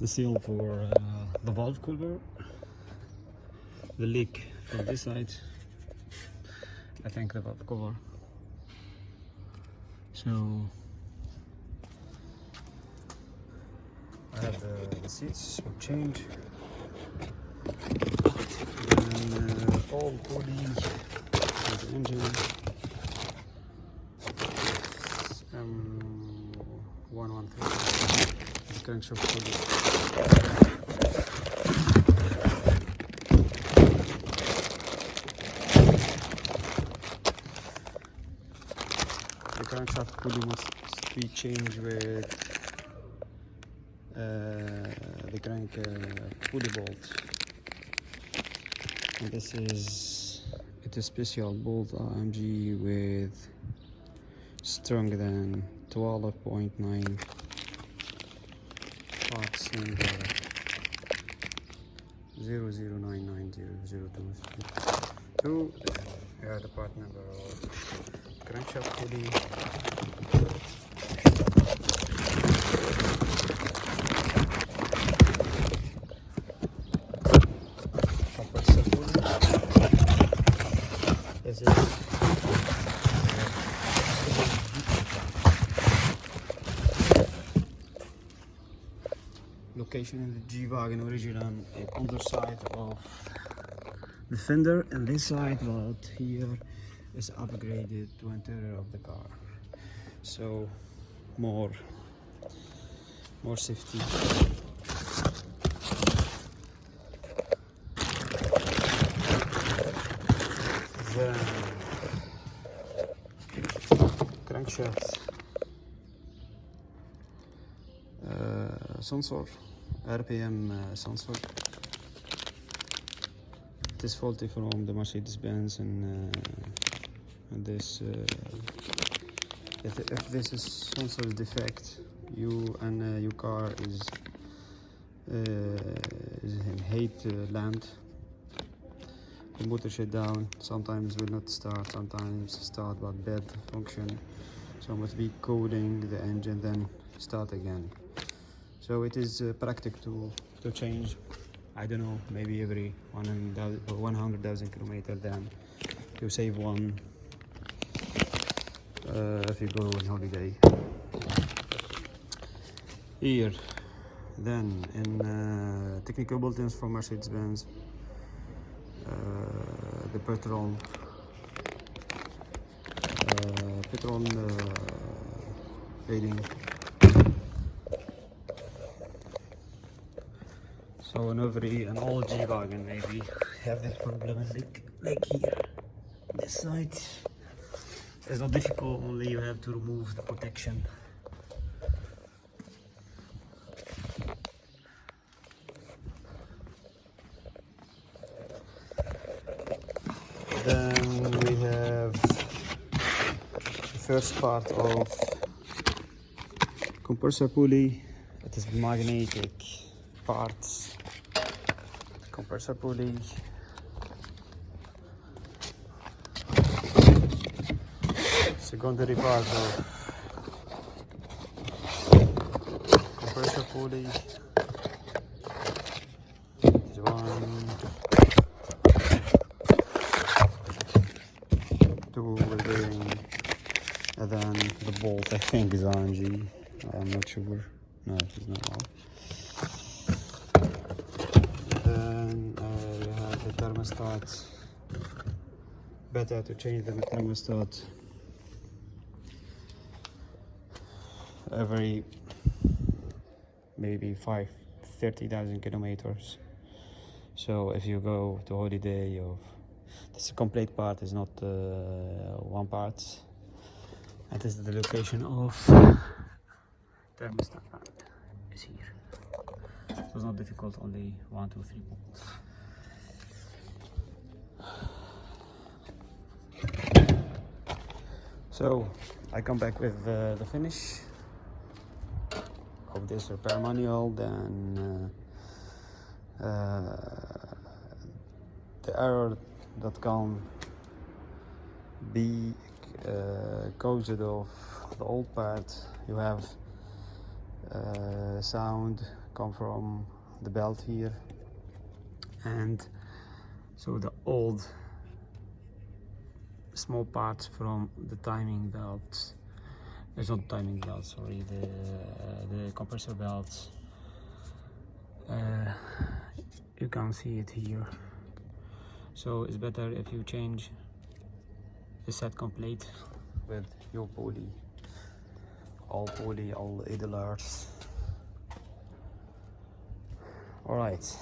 the seal for the valve cover, the leak from this side, I think the valve cover. So I have the seats will change, and all pulley for the engine, M113 crankshaft pulley. The crankshaft pulley must be changed with the crank pulley bolt, and this is a special bolt AMG with stronger than 12.9 parts in the 0099002. Here are the part number of crankshaft pulley. Compressor pulley. This is location in the G-Wagen original underside of the fender, and this side, but here is upgraded to interior of the car, so more safety. The crankshaft sensor, RPM sensor. It is faulty from the Mercedes-Benz, and this if this is sensor defect, your car is in heat land. The motor shut down, sometimes will not start, sometimes start but bad function, so must be cooling the engine then start again. So it is practical to change, I don't know, maybe every 100,000 kilometers, then you save one if you go on holiday. Here then in technical buttons for Mercedes-Benz, the petrol fading. So in all G-Wagen maybe have this problem, like here, this side. It's not difficult, only you have to remove the protection. Then we have the first part of compressor pulley. It is magnetic parts. Compressor pulley. Secondary part of compressor pulley. This one, two bearing, and then the bolt I think is AMG. I'm not sure. No, it is not all. Then you have the thermostat. Better to change the thermostat every maybe 30,000 kilometers. So if you go to holiday, this complete part is not one part. And this is the location of thermostat is here. So it's not difficult, only 1, 2, 3 bolts. So I come back with the finish of this repair manual, then the error that can be caused of the old part. You have sound come from the belt here, and so the old small parts from the timing belt, it's not timing belt, sorry, the compressor belts, you can see it here. So it's better if you change the set complete with your pulley, all idlers. All right.